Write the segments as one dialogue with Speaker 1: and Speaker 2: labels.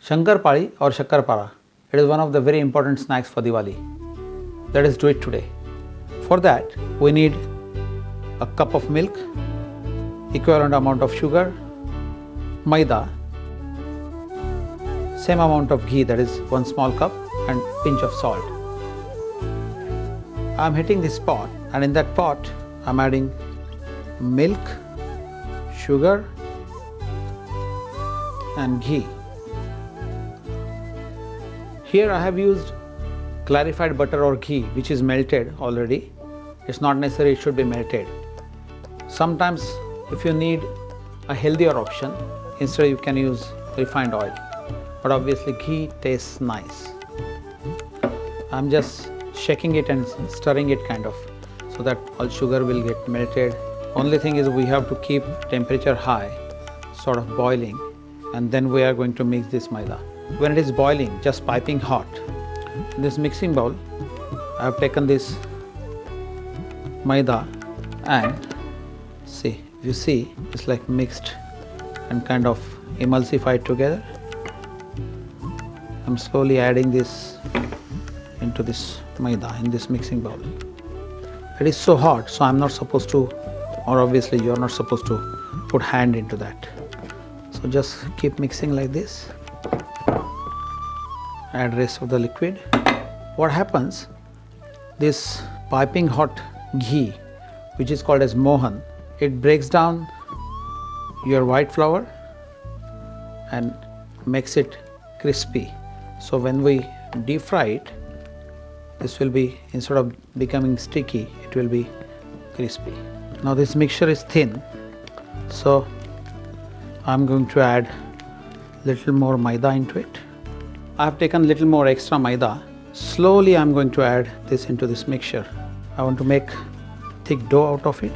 Speaker 1: Shankarpali or Shakkarpara. It is one of the very important snacks for Diwali. Let us do it today. For that, we need a cup of milk, equivalent amount of sugar, maida, same amount of ghee, that is 1 small cup, and pinch of salt. I am heating this pot, and in that pot I am adding milk, sugar and ghee. Here I have used clarified butter or ghee which is melted already. It's not necessary it should be melted. Sometimes if you need a healthier option, instead you can use refined oil, but obviously ghee tastes nice. I'm just shaking it and stirring it kind of, so that all sugar will get melted. Only thing is we have to keep temperature high, sort of boiling, and then we are going to mix this maida. When it is boiling, just piping hot, in this mixing bowl I have taken this maida, and see, if you see, it's like mixed and kind of emulsified together. I'm slowly adding this into this maida in this mixing bowl. It is so hot, so I'm not supposed to, or obviously you're not supposed to put hand into that. So just keep mixing like this. Add rest of the liquid. What happens, this piping hot ghee, which is called as mohan, it breaks down your white flour and makes it crispy. So when we deep fry it, this will be, instead of becoming sticky, it will be crispy. Now this mixture is thin, so I'm going to add little more maida into it. I have taken little more extra maida. Slowly I'm going to add this into this mixture. I want to make thick dough out of it.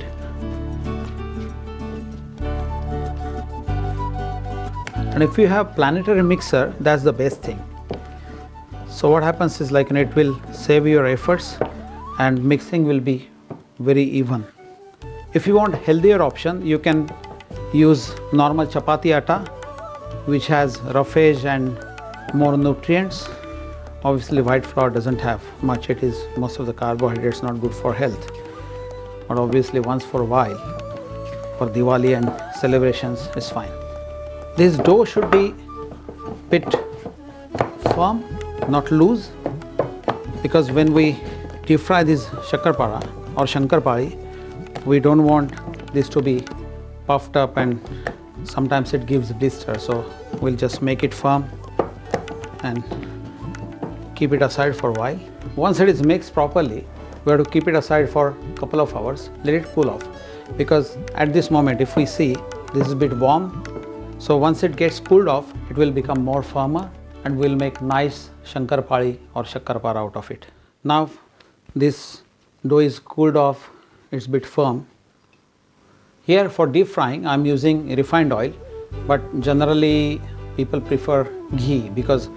Speaker 1: And if you have planetary mixer, that's the best thing. So what happens is, like, it will save your efforts and mixing will be very even. If you want healthier option, you can use normal chapati atta, which has roughage and more nutrients. Obviously white flour doesn't have much, it is most of the carbohydrates, not good for health. But obviously once for a while, for Diwali and celebrations, is fine. This dough should be bit firm, not loose, because when we deep fry this Shakkarpara or Shankarpali, we don't want this to be puffed up and sometimes it gives blister. So we'll just make it firm and keep it aside for a while. Once it is mixed properly, we have to keep it aside for a couple of hours, let it cool off, because at this moment, if we see, this is a bit warm, so once it gets cooled off, it will become more firmer and we'll make nice Shankarpali or Shakkarpara out of it. Now this dough is cooled off, it's a bit firm. Here for deep frying I am using refined oil, but generally people prefer ghee because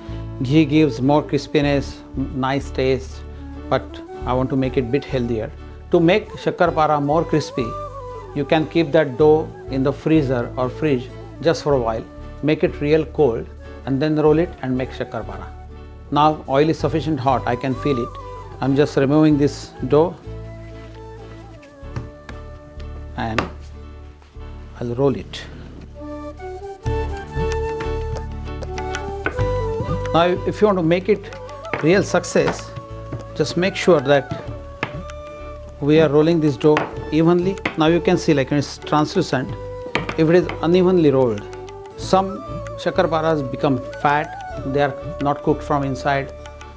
Speaker 1: ghee gives more crispiness, nice taste, but I want to make it a bit healthier. To make Shakkarpara more crispy, you can keep that dough in the freezer or fridge just for a while, make it real cold, and then roll it and make Shakkarpara. Now oil is sufficient hot, I can feel it. I'm just removing this dough and I'll roll it. Now if you want to make it real success, just make sure that we are rolling this dough evenly. Now you can see, like, it's translucent. If it is unevenly rolled, some Shakkarparas become fat, they are not cooked from inside,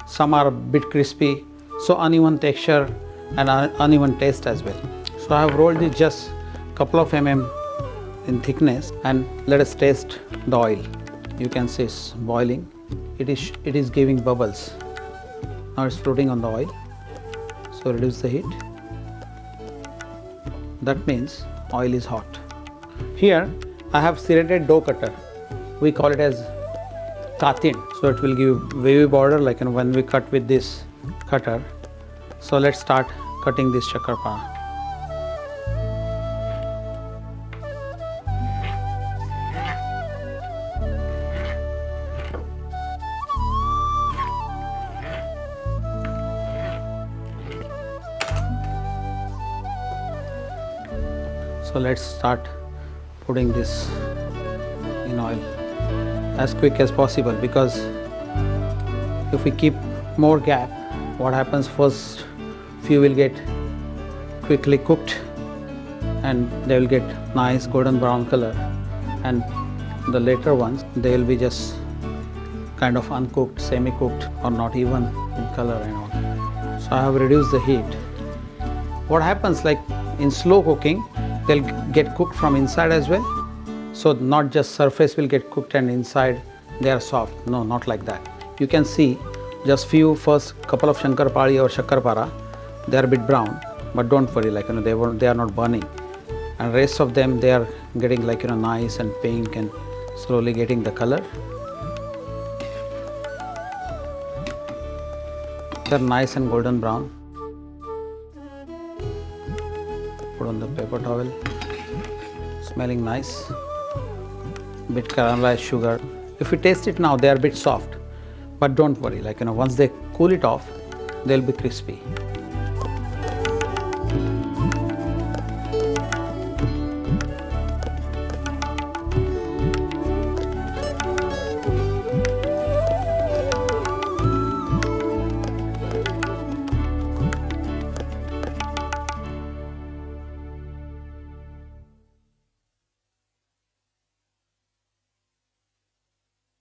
Speaker 1: some are a bit crispy, so uneven texture and uneven taste as well. So I have rolled it just couple of mm in thickness, and let us taste the oil. You can see it's boiling, it is giving bubbles. Now it's floating on the oil, so reduce the heat. That means oil is hot. Here I have serrated dough cutter, we call it as katin, so it will give wavy border like when we cut with this cutter. So let's start cutting this Shakkarpara. So let's start putting this in oil as quick as possible, because if we keep more gap, what happens, first few will get quickly cooked and they will get nice golden brown color, and the later ones they will be just kind of uncooked, semi cooked, or not even in color and all. So I have reduced the heat. What happens, like in slow cooking, they'll get cooked from inside as well. So not just surface will get cooked and inside they are soft. No, not like that. You can see just few first couple of Shankarpali or Shakkarpara, they are a bit brown, but don't worry, like they are not burning. And rest of them, they are getting like nice and pink and slowly getting the color. They are nice and golden brown. Put on the paper towel. Smelling nice. Bit caramelized sugar. If you taste it now, they are a bit soft, but don't worry, like once they cool it off, they'll be crispy.